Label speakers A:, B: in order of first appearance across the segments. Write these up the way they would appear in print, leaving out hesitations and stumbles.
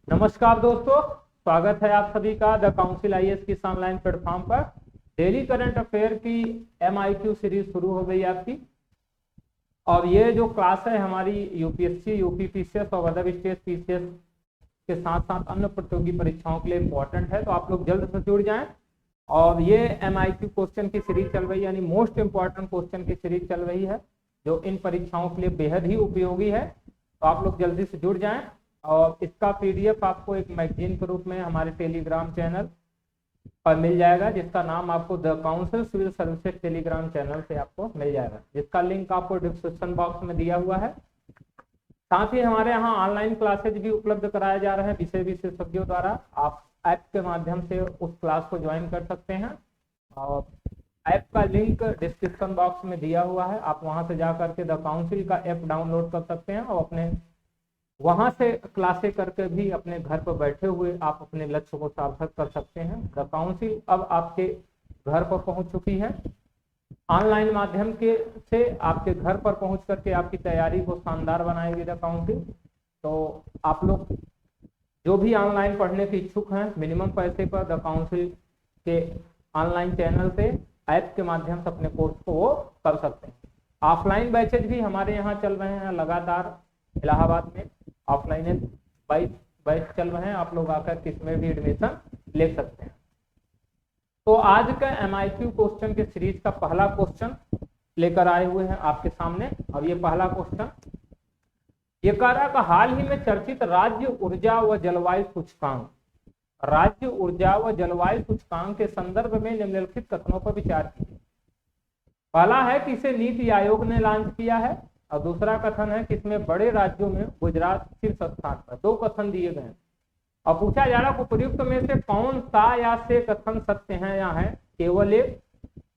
A: नमस्कार दोस्तों, स्वागत है आप सभी का द काउंसिल आईएएस की इस ऑनलाइन प्लेटफॉर्म पर। डेली करंट अफेयर की एमआईक्यू सीरीज शुरू हो गई आपकी। और ये जो क्लास है हमारी यूपीएससी, यूपीपीसीएस और अदर स्टेट पीसीएस के साथ साथ अन्य प्रतियोगी परीक्षाओं के लिए इम्पोर्टेंट है, तो आप लोग जल्द से जुड़ जाएं। और ये एमआईक्यू क्वेश्चन की सीरीज चल रही है, यानी मोस्ट इंपॉर्टेंट क्वेश्चन की सीरीज चल रही है, जो इन परीक्षाओं के लिए बेहद ही उपयोगी है। तो आप लोग जल्दी से जुड़ जाएं। और इसका पीडीएफ आपको एक मैगजीन के रूप में हमारे टेलीग्राम चैनल पर मिल जाएगा, जिसका नाम आपको the council civil services Telegram channel से आपको मिल जाएगा, जिसका लिंक आपको डिस्क्रिप्शन बॉक्स में दिया हुआ है। साथ ही हमारे यहाँ ऑनलाइन क्लासेज भी उपलब्ध कराए जा रहे हैं विषय विशेषज्ञों द्वारा। आप ऐप के माध्यम से उस क्लास को ज्वाइन कर सकते हैं, और ऐप का लिंक डिस्क्रिप्शन बॉक्स में दिया हुआ है। आप वहां से जाकर के द काउंसिल का ऐप डाउनलोड कर सकते हैं और अपने वहां से क्लासे करके भी अपने घर पर बैठे हुए आप अपने लक्ष्य को सार्थक कर सकते हैं। द काउंसिल अब आपके घर पर पहुंच चुकी है। ऑनलाइन माध्यम के से आपके घर पर पहुंच करके आपकी तैयारी को शानदार बनाएगी द काउंसिल। तो आप लोग जो भी ऑनलाइन पढ़ने के इच्छुक हैं, मिनिमम पैसे पर द काउंसिल के ऑनलाइन चैनल से ऐप के माध्यम से अपने कोर्स को वो कर सकते हैं। ऑफलाइन बैचेज भी हमारे यहाँ चल रहे हैं लगातार। इलाहाबाद में ऑफलाइन 22 बैच चल रहे हैं, आप लोग आकर किसमें भी एडमिशन ले सकते हैं। तो आज का एमआईक्यू क्वेश्चन के सीरीज का पहला क्वेश्चन लेकर आए हुए हैं आपके सामने। और ये पहला क्वेश्चन ये कह रहा है कि हाल ही में चर्चित राज्य ऊर्जा व जलवायु सूचकांक, राज्य ऊर्जा व जलवायु सूचकांक के संदर्भ में निम्नलिखित कथनों पर विचार कीजिए। पहला है कि इसे नीति आयोग ने लॉन्च किया है, और दूसरा कथन है कि इसमें बड़े राज्यों में गुजरात शीर्ष स्थान पर। दो कथन दिए गए हैं और पूछा जा रहा है उपयुक्त में से कौन सा या से कथन सत्य है या है केवल एक,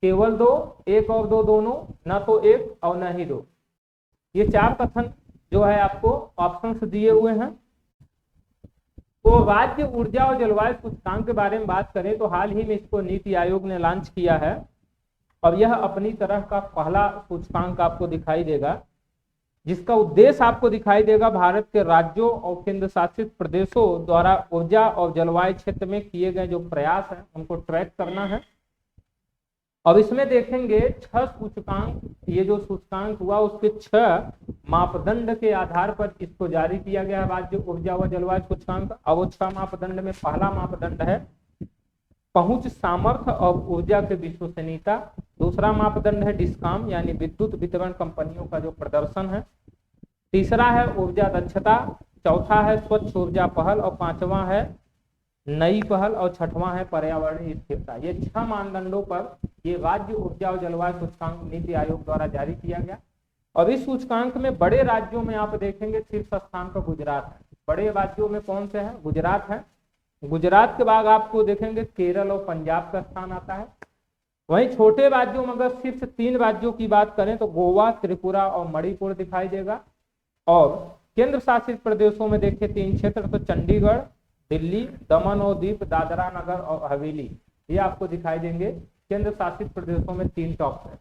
A: केवल दो, एक और दो दोनों, न तो एक और न ही दो। ये चार कथन जो है आपको ऑप्शंस दिए हुए हैं। तो राज्य ऊर्जा और जलवायु सूचकांक के बारे में बात करें तो हाल ही में इसको नीति आयोग ने लॉन्च किया है, और यह अपनी तरह का पहला सूचकांक आपको दिखाई देगा, जिसका उद्देश्य आपको दिखाई देगा भारत के राज्यों और केंद्र शासित प्रदेशों द्वारा ऊर्जा और जलवायु क्षेत्र में किए गए जो प्रयास हैं उनको ट्रैक करना है। और इसमें देखेंगे 6 सूचकांक, ये जो सूचकांक हुआ उसके 6 मापदंड के आधार पर इसको जारी किया गया है, राज्य ऊर्जा व जलवायु सूचकांक। अब वो 6 मापदंड में पहला मापदंड है पहुंच सामर्थ्य और ऊर्जा के विश्वसनीयता। दूसरा मापदंड है डिस्कॉम यानी विद्युत वितरण कंपनियों का जो प्रदर्शन है। तीसरा है ऊर्जा दक्षता। चौथा है स्वच्छ ऊर्जा पहल, और पांचवा है नई पहल, और छठवां है पर्यावरणीय स्थिरता। ये 6 मानदंडों पर ये राज्य ऊर्जा और जलवायु सूचकांक नीति आयोग द्वारा जारी किया गया। और इस सूचकांक में बड़े राज्यों में आप देखेंगे शीर्ष स्थान पर गुजरात है। बड़े राज्यों में कौन से है? गुजरात है। गुजरात के बाद आपको देखेंगे केरल और पंजाब का स्थान आता है। वहीं छोटे राज्यों में अगर सिर्फ 3 राज्यों की बात करें तो गोवा, त्रिपुरा और मणिपुर दिखाई देगा। और केंद्र शासित प्रदेशों में देखिए 3 क्षेत्र, तो चंडीगढ़, दिल्ली, दमन और दीव, दादरा नगर और हवेली, ये आपको दिखाई देंगे केंद्र शासित प्रदेशों में 3 टॉप है।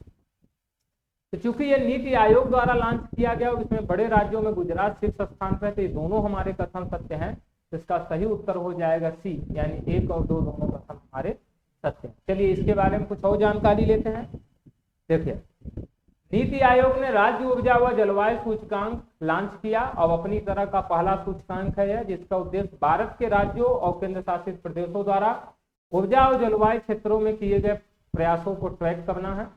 A: तो चूंकि ये नीति आयोग द्वारा लॉन्च किया गया और इसमें बड़े राज्यों में गुजरात शीर्ष स्थान पर, तो ये दोनों हमारे कथन सत्य हैं। इसका सही उत्तर हो जाएगा सी, यानी 1 और 2 दोनों कथन हमारे सत्य हैं। चलिए इसके बारे में कुछ और जानकारी लेते हैं। देखिए नीति आयोग ने राज्य ऊर्जा व जलवायु सूचकांक लॉन्च किया, और अपनी तरह का पहला सूचकांक है जिसका उद्देश्य भारत के राज्यों और केंद्र शासित प्रदेशों द्वारा ऊर्जा और जलवायु क्षेत्रों में किए गए प्रयासों को ट्रैक करना है।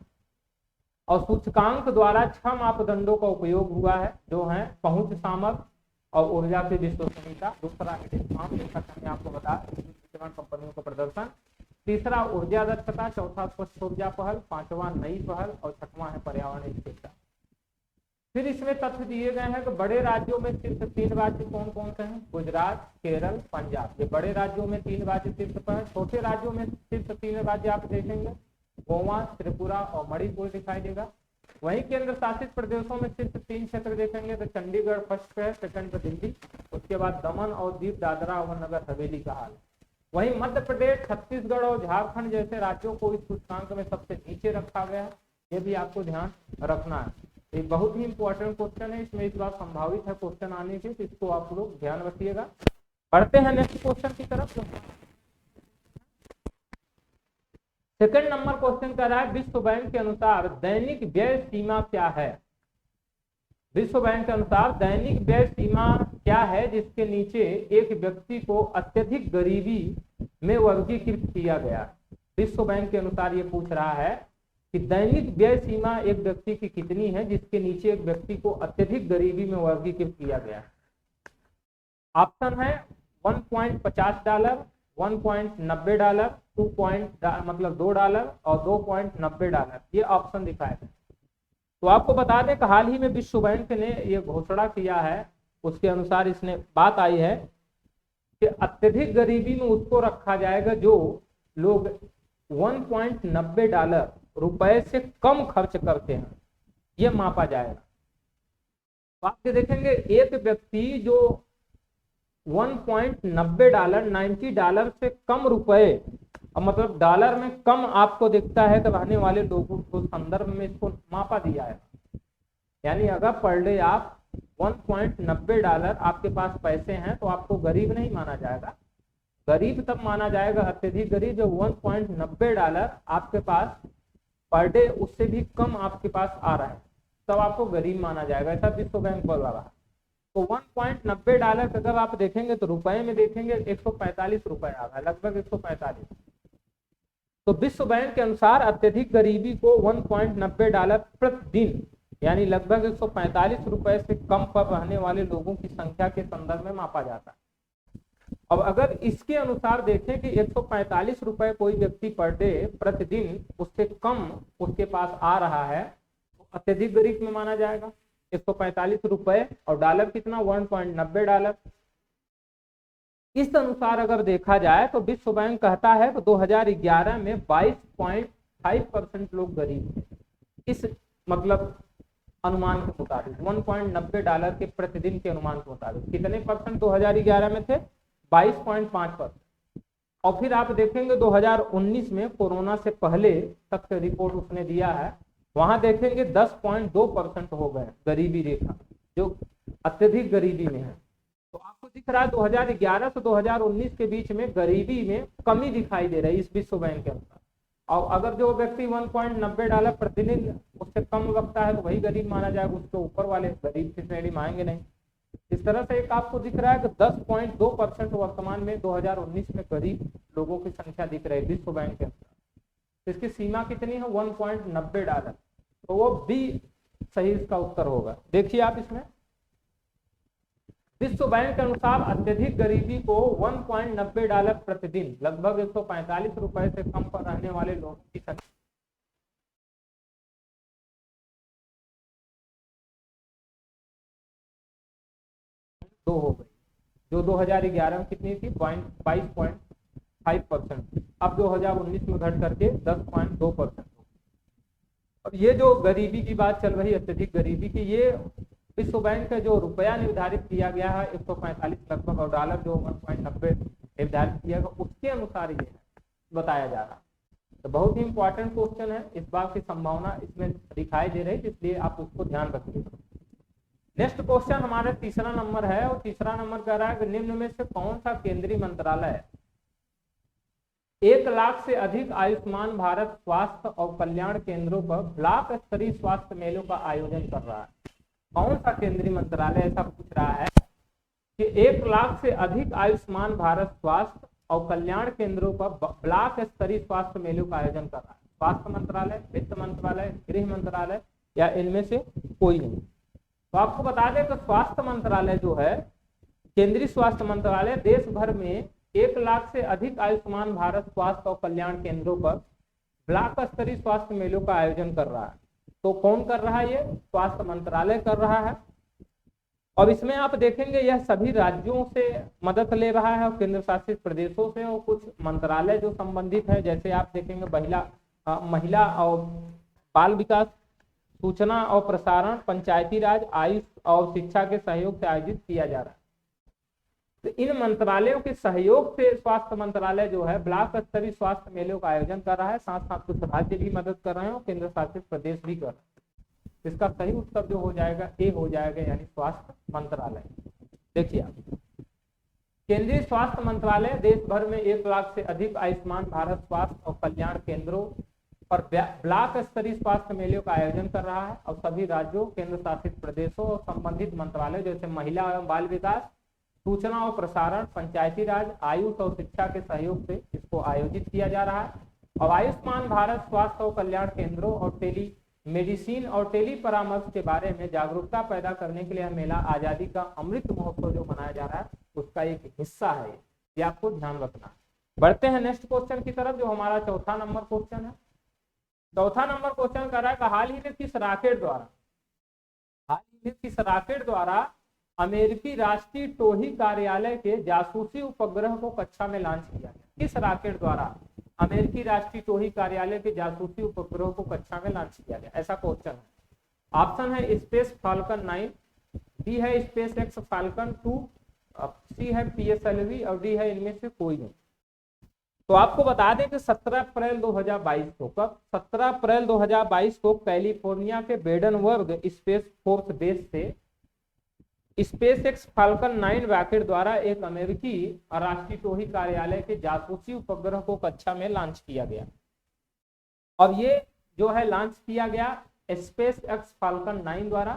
A: और सूचकांक द्वारा 6 मापदंडों का उपयोग हुआ है, जो है पहुंच सामर्थ्य और ऊर्जा की विश्वसनीयता। दूसरा है डिस्कॉम, जैसा कि मैंने आपको बताया वितरण कंपनियों का प्रदर्शन। तीसरा ऊर्जा दक्षता, चौथा स्वच्छ ऊर्जा पहल, पांचवा नई पहल, और छठवां है पर्यावरण स्थिरता। फिर इसमें तथ्य दिए गए हैं कि बड़े राज्यों में सिर्फ 3 राज्य कौन कौन से हैं? गुजरात, केरल, पंजाब। ये बड़े राज्यों में 3 राज्य शीर्ष पर है। छोटे राज्यों में सिर्फ 3 राज्य आप देखेंगे, गोवा, त्रिपुरा और मणिपुर दिखाई देगा। वहीं केंद्र शासित प्रदेशों में सिर्फ 3 क्षेत्र देखेंगे, तो चंडीगढ़ फर्स्ट पे है, सेकंड पे दिल्ली, उसके बाद दमन और दीव, दादरा और नगर हवेली का हाल है। वहीं मध्य प्रदेश, छत्तीसगढ़ और झारखंड जैसे राज्यों को इस सूचकांक में सबसे नीचे रखा गया है। ये भी आपको ध्यान रखना है। एक बहुत ही इंपॉर्टेंट क्वेश्चन है, इसमें इस बार संभावित है क्वेश्चन आने के, तो इसको आप लोग ध्यान रखिएगा। पढ़ते हैं नेक्स्ट क्वेश्चन की तरफ। सेकंड नंबर क्वेश्चन कर रहा है विश्व बैंक के अनुसार दैनिक व्यय सीमा क्या है। विश्व बैंक के अनुसार दैनिक व्यय सीमा क्या है जिसके नीचे एक व्यक्ति को अत्यधिक गरीबी में वर्गीकृत किया गया। विश्व बैंक के अनुसार ये पूछ रहा है कि दैनिक व्यय सीमा एक व्यक्ति की कितनी है जिसके नीचे एक व्यक्ति को अत्यधिक गरीबी में वर्गीकृत किया गया। ऑप्शन है 1.50 डॉलर, 1.90 डॉलर, मतलब $2 और 2.90 डॉलर। ये ऑप्शन दिखाए थे। तो आपको बता दें कि हाल ही में विश्व बैंक ने ये घोषणा किया है, उसके अनुसार इसने बात आई है कि अत्यधिक गरीबी में उसको रखा जाएगा जो लोग 1.90 डॉलर रुपए से कम खर्च करते हैं, ये मापा जाएगा। तो आप देखेंगे एक व्यक्ति जो 1.90 डॉलर 90 डॉलर से कम रुपए, मतलब डॉलर में कम आपको दिखता है तो रहने वाले लोगों को संदर्भ में इसको मापा दिया है। यानी अगर पर डे आप 1.90 डॉलर आपके पास पैसे हैं तो आपको गरीब नहीं माना जाएगा। गरीब तब माना जाएगा, अत्यधिक गरीब, जो 1.90 डॉलर आपके पास पर डे उससे भी कम आपके पास आ रहा है, तब आपको गरीब माना जाएगा। ऐसा विश्व बैंक बोल रहा है। तो 1.90 डॉलर अगर आप देखेंगे तो रुपए में देखेंगे 145 रुपए आ रहा है, लगभग 145। तो विश्व बैंक के अनुसार अत्यधिक गरीबी को 1.90 डॉलर प्रतिदिन यानी लगभग 145 रुपए से कम पर रहने वाले लोगों की संख्या के संदर्भ में मापा जाता है। अब अगर इसके अनुसार देखें कि 145 रुपए कोई व्यक्ति पर डे प्रतिदिन उससे कम उसके पास आ रहा है तो अत्यधिक गरीब में माना जाएगा। 145 रुपए और डॉलर कितना, 1.90 डॉलर। इस अनुसार अगर देखा जाए तो विश्व बैंक कहता है कि 2011 में 22.5% लोग गरीब थे। इस मतलब अनुमान के मुताबिक 1.90 डॉलर के प्रतिदिन के अनुमान के मुताबिक कितने परसेंट 2011 में थे, 22.5%। और फिर आप देखेंगे 2019 में कोरोना से पहले तक की रिपोर्ट उसने दिया है, वहां देखेंगे 10.2% हो गए गरीबी रेखा, जो अत्यधिक गरीबी में है। तो आपको दिख रहा है 2011 से 2019 के बीच में गरीबी में कमी दिखाई दे रही है इस विश्व बैंक के अनुसार। और अगर जो व्यक्ति 1.90 डॉलर प्रतिदिन उससे कम रखता है तो वही गरीब माना जाएगा, उसके ऊपर वाले गरीब की श्रेणी में आएंगे नहीं। इस तरह से एक आपको दिख रहा है कि 10.2% वर्तमान में 2019 में गरीब लोगों की संख्या दिख रही है विश्व बैंक के अनुसार। इसकी सीमा कितनी है, 1.90 डॉलर। तो वो भी सही इसका उत्तर होगा। देखिए आप इसमें विश्व बैंक के अनुसार अत्यधिक गरीबी को 1.90 डॉलर प्रतिदिन लगभग 145 रुपए से कम पर रहने वाले लोगों की संख्या दो हो गई, जो 2011 में कितनी थी 22.5%, अब 2019 में घट करके 10.2%। अब ये जो गरीबी की बात चल रही है, अत्यधिक गरीबी की, ये विश्व बैंक का जो रुपया निर्धारित किया गया है 145 लगभग और डॉलर जो 1.90 निर्धारित किया गया उसके अनुसार ये बताया जा रहा है। तो बहुत ही इंपॉर्टेंट क्वेश्चन है, इस बात की संभावना इसमें दिखाई दे रही है, इसलिए आप उसको ध्यान रखिए। नेक्स्ट क्वेश्चन हमारा तीसरा नंबर है और तीसरा नंबर कह रहा है कि निम्न में से कौन सा केंद्रीय मंत्रालय 1 लाख से अधिक आयुष्मान भारत स्वास्थ्य और कल्याण केंद्रों पर ब्लॉक स्तरीय स्वास्थ्य मेलों का आयोजन कर रहा है। कौन सा केंद्रीय मंत्रालय ऐसा पूछ रहा है कि 1 लाख से अधिक आयुष्मान भारत स्वास्थ्य और कल्याण केंद्रों पर ब्लॉक स्तरीय स्वास्थ्य मेलों का आयोजन कर रहा है। स्वास्थ्य मंत्रालय, वित्त मंत्रालय, गृह मंत्रालय या इनमें से कोई नहीं। तो आपको बता दें कि स्वास्थ्य मंत्रालय जो है, केंद्रीय स्वास्थ्य मंत्रालय देश भर में 1 लाख से अधिक आयुष्मान भारत स्वास्थ्य और कल्याण केंद्रों पर ब्लॉक स्तरीय स्वास्थ्य मेलों का आयोजन कर रहा है। तो कौन कर रहा है, ये स्वास्थ्य मंत्रालय कर रहा है। और इसमें आप देखेंगे यह सभी राज्यों से मदद ले रहा है और केंद्र शासित प्रदेशों से, और कुछ मंत्रालय जो संबंधित है, जैसे आप देखेंगे महिला और बाल विकास, सूचना और प्रसारण, पंचायती राज, आयुष और शिक्षा के सहयोग से आयोजित किया जा रहा है। तो इन मंत्रालयों के सहयोग से स्वास्थ्य मंत्रालय जो है ब्लॉक स्तरीय स्वास्थ्य मेलों का आयोजन कर रहा है। साथ साथ कुछ राज्य भी मदद कर रहे हैं और केंद्र शासित प्रदेश भी कर रहे हैं। इसका सही उत्तर जो हो जाएगा ए हो जाएगा, यानी स्वास्थ्य मंत्रालय। देखिए आप केंद्रीय स्वास्थ्य मंत्रालय देश भर में 1 लाख से अधिक आयुष्मान भारत स्वास्थ्य और कल्याण केंद्रों और ब्लॉक स्तरीय स्वास्थ्य मेलों का आयोजन कर रहा है और सभी राज्यों, केंद्र शासित प्रदेशों और संबंधित मंत्रालय जैसे महिला एवं बाल विकास, सूचना और प्रसारण, पंचायती राज, आयुष और शिक्षा के सहयोग से इसको आयोजित किया जा रहा है। और आयुष्मान भारत स्वास्थ्य और कल्याण केंद्रों और टेली मेडिसिन और टेली परामर्श के बारे में जागरूकता पैदा करने के लिए यह मेला आजादी का अमृत महोत्सव जो मनाया जा रहा है उसका एक हिस्सा है। ये आपको ध्यान रखना। बढ़ते हैं नेक्स्ट क्वेश्चन की तरफ, जो हमारा चौथा नंबर क्वेश्चन है। चौथा नंबर क्वेश्चन कर रहा है कि हाल ही में किस रॉकेट द्वारा अमेरिकी राष्ट्रीय टोही कार्यालय के जासूसी उपग्रह को कक्षा में लॉन्च किया गया? किस रॉकेट द्वारा अमेरिकी राष्ट्रीय टोही कार्यालय के जासूसी उपग्रह को कक्षा में लॉन्च किया गया? ऐसा क्वेश्चन है। ऑप्शन है स्पेस फाल्कन 9, डी है स्पेस एक्स फाल्कन 2, सी है PSLV और डी है इनमें से कोई नहीं। तो आपको बता दें कि 17 अप्रैल 2022 को, कब 17 अप्रैल 2022 को कैलिफोर्निया के बेडनवर्ग स्पेस फोर्स बेस से स्पेस एक्स फाल्कन 9 रॉकेट द्वारा एक अमेरिकी राष्ट्रीय टोही कार्यालय के जासूसी उपग्रह को कक्षा में लॉन्च किया गया। अब ये जो है लॉन्च किया गया स्पेस एक्स फाल्कन 9 द्वारा।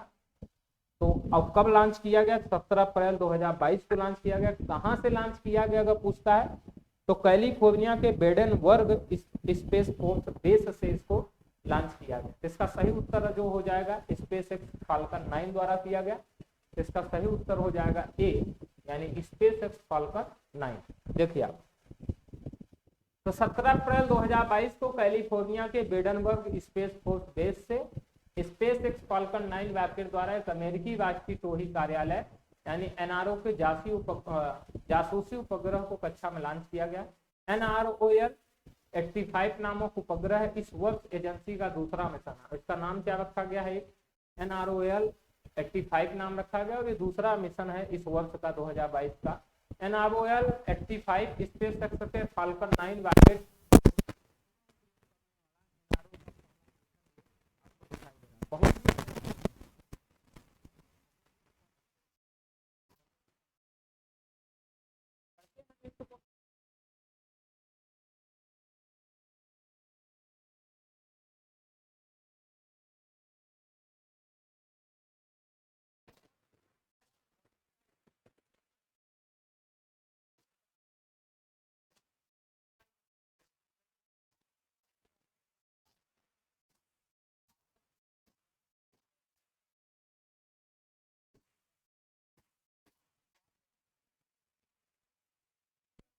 A: तो अब कब लॉन्च किया गया? 17 अप्रैल 2022 को लॉन्च किया गया। कहां से लॉन्च किया गया अगर पूछता है तो कैलिफोर्निया के बेडनवर्ग स्पेस फोर्स बेस से इसको लॉन्च किया गया। इसका सही उत्तर जो हो जाएगा स्पेस एक्स फाल्कन 9 द्वारा किया गया। इसका सही उत्तर हो जाएगा ए, यानी स्पेस एक्स फाल्कन 9। देखिए आप, तो 17 अप्रैल 2022 को कैलिफोर्निया के बेडनवर्ग स्पेस फोर्स बेस से स्पेस एक्स फाल्कन 9 रॉकेट द्वारा एक अमेरिकी राष्ट्रीय टोही कार्यालय यानी NRO के जासूसी उपग्रह को कक्षा में लॉन्च किया गया। NROL 85 नामक उपग्रह इस वर्ष एजेंसी का दूसरा मिशन है। इसका नाम क्या रखा गया है? NROL 85 नाम रखा गया और ये दूसरा मिशन है इस वर्ष का 2022 का। NROL 85 स्पेस एक्स के फाल्कन 9 रॉकेट बहुत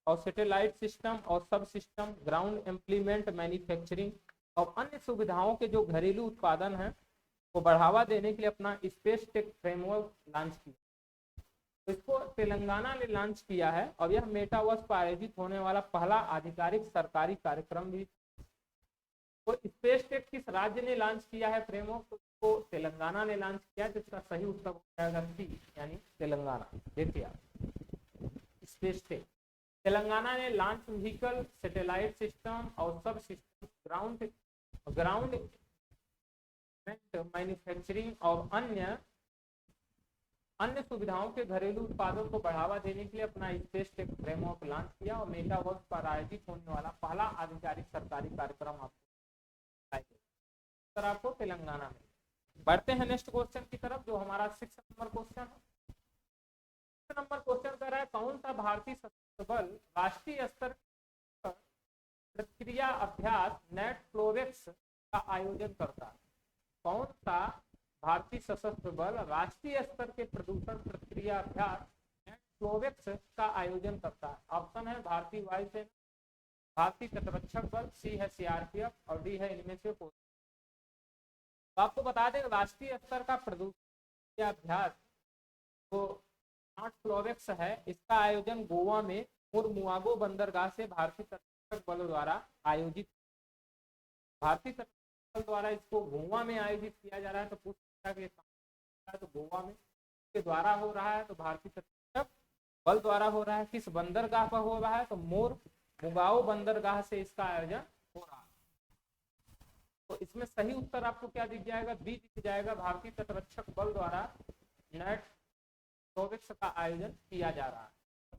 A: और सैटेलाइट सिस्टम और सब सिस्टम, ग्राउंड इम्प्लीमेंट मैन्युफैक्चरिंग और अन्य सुविधाओं के जो घरेलू उत्पादन है को बढ़ावा देने के लिए अपना स्पेस टेक फ्रेमवर्क लॉन्च किया। तो इसको तेलंगाना ने लॉन्च किया है और यह मेटावर्स पर आयोजित होने वाला पहला आधिकारिक सरकारी कार्यक्रम भी। तो स्पेस टेक किस राज्य ने लॉन्च किया है फ्रेमवर्क? तो इसको तेलंगाना ने लॉन्च किया है। जिसका सही उत्तर हो जाएगा सी, यानी तेलंगाना। देखिए आप, स्पेस टेक तेलंगाना ने लॉन्च व्हीकल, सैटेलाइट सिस्टम और सब सिस्टम, ग्राउंड मैन्युफैक्चरिंग और अन्य सुविधाओं के घरेलू उत्पादों को बढ़ावा देने के लिए अपना स्पेस टेक फ्रेमवर्क लॉन्च किया और मेटावर्स पर आयोजित होने वाला पहला आधिकारिक सरकारी कार्यक्रम आपको तेलंगाना में। बढ़ते हैं नेक्स्ट क्वेश्चन की तरफ, जो हमारा 6 नंबर क्वेश्चन है। 6 नंबर क्वेश्चन कर रहा है कौन सा भारतीय सशस्त्र बल राष्ट्रीय स्तर पर प्रतिक्रिया अभ्यास नेट फ्लोवेक्स का आयोजन करता है? कौन सा भारतीय सशस्त्र बल राष्ट्रीय स्तर के प्रदूषण प्रतिक्रिया अभ्यास नेट फ्लोवेक्स का आयोजन करता है? ऑप्शन है भारतीय वायुसेना, भारतीय तटरक्षक बल, सी है CRPF और डी है इनमें से कोई। तो आपको बता दें राष्ट्रीय स्तर का प्रदूषण अभ्यास तो नेट फ्लोवेक्स है, इसका आयोजन गोवा में मुर्मुआगो बंदरगाह से भारतीय तटरक्षक बल द्वारा आयोजित, भारतीय तटरक्षक बल द्वारा इसको गोवा में आयोजित किया जा रहा है। तो पूछ तो गोवा में के द्वारा हो रहा है, तो भारतीय तटरक्षक बल द्वारा हो रहा है। किस बंदरगाह पर हो रहा है? तो मुगाओ बंदरगाह से इसका आयोजन हो रहा है। तो इसमें सही उत्तर आपको क्या दिख जाएगा? बी दिख जाएगा, भारतीय तटरक्षक बल द्वारा नेट फ्लोवेक्स का आयोजन किया जा रहा है।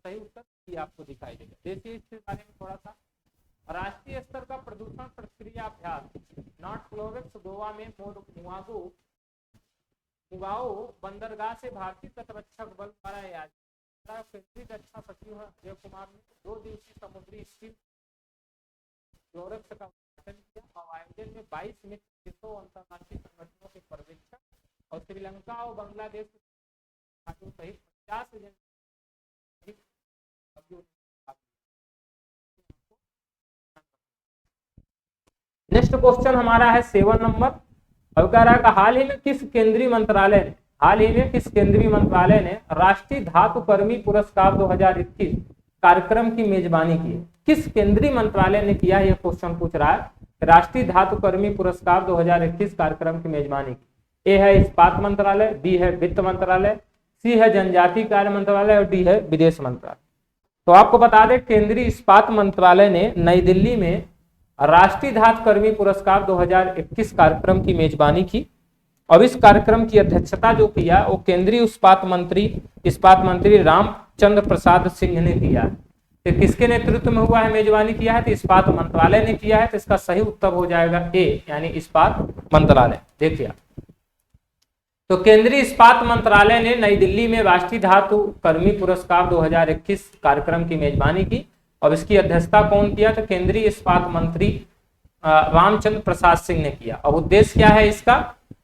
A: सही उत्तर ये आपको दिखाई देगा। देखिए इसके बारे में थोड़ा सा, राष्ट्रीय स्तर का प्रदूषण प्रक्रिया अभ्यास नॉर्थ क्लोवेक्स गोवा में मुगाओ बंदरगाह से भारतीय तटरक्षक बल द्वारा आयोजित केंद्रीय रक्षा सचिव अजय कुमार ने 2 दिवसीय समुद्री स्टील क्लोवेक्स का उद्घाटन किया और आयोजन में 22 मित्र देशों अंतर्राष्ट्रीय संगठनों के पर्यवेक्षक और श्रीलंका और बांग्लादेश सहित 50 जन। नेक्स्ट क्वेश्चन हमारा है 7 नंबर। अब कह रहा है कि हाल ही में किस केंद्रीय मंत्रालय ने राष्ट्रीय धातुकर्मी पुरस्कार 2021 कार्यक्रम की मेजबानी की? किस केंद्रीय मंत्रालय ने किया, यह क्वेश्चन पूछ रहा है। राष्ट्रीय धातुकर्मी पुरस्कार 2021 कार्यक्रम की मेजबानी की। ए है इस्पात मंत्रालय, बी है वित्त मंत्रालय, सी है जनजातीय कार्य मंत्रालय और डी है विदेश मंत्रालय। तो आपको बता दें केंद्रीय इस्पात मंत्रालय ने नई दिल्ली में राष्ट्रीय धातुकर्मी पुरस्कार 2021 कार्यक्रम की मेजबानी की और इस कार्यक्रम की अध्यक्षता जो किया वो केंद्रीय इस्पात मंत्री रामचंद्र प्रसाद सिंह ने किया। तो किसके नेतृत्व में हुआ है, मेजबानी किया है? तो इस्पात मंत्रालय ने किया है। तो इसका सही उत्तर हो जाएगा ए, यानी इस्पात मंत्रालय। देखिए तो केंद्रीय इस्पात मंत्रालय ने नई दिल्ली में राष्ट्रीय धातुकर्मी पुरस्कार 2021 कार्यक्रम की मेजबानी की और इसकी अध्यक्षता कौन किया? तो केंद्रीय इस्पात मंत्री रामचंद्र प्रसाद सिंह ने किया। अब उद्देश्य क्या है इसका?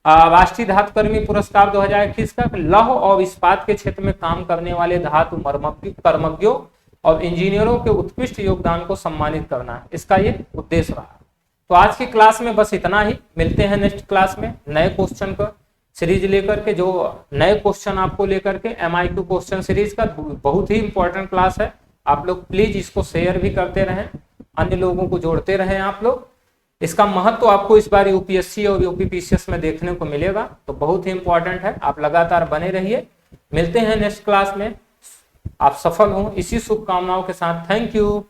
A: राष्ट्रीय धातुकर्मी पुरस्कार 2021 का लौह और इस्पात के क्षेत्र में काम करने वाले धातु कर्मज्ञों और इंजीनियरों के उत्कृष्ट योगदान को सम्मानित करना है, इसका ये उद्देश्य रहा। तो आज की क्लास में बस इतना ही। मिलते हैं नेक्स्ट क्लास में नए क्वेश्चन का सीरीज लेकर के, जो नए क्वेश्चन आपको लेकर के MIQ क्वेश्चन सीरीज का बहुत ही इंपॉर्टेंट क्लास है। आप लोग प्लीज इसको शेयर भी करते रहें, अन्य लोगों को जोड़ते रहें आप लोग। इसका महत्व आपको इस बार UPSC और UPPCS में देखने को मिलेगा, तो बहुत ही इंपॉर्टेंट है। आप लगातार बने रहिए। मिलते हैं नेक्स्ट क्लास में। आप सफल हों इसी शुभकामनाओं के साथ। Thank you.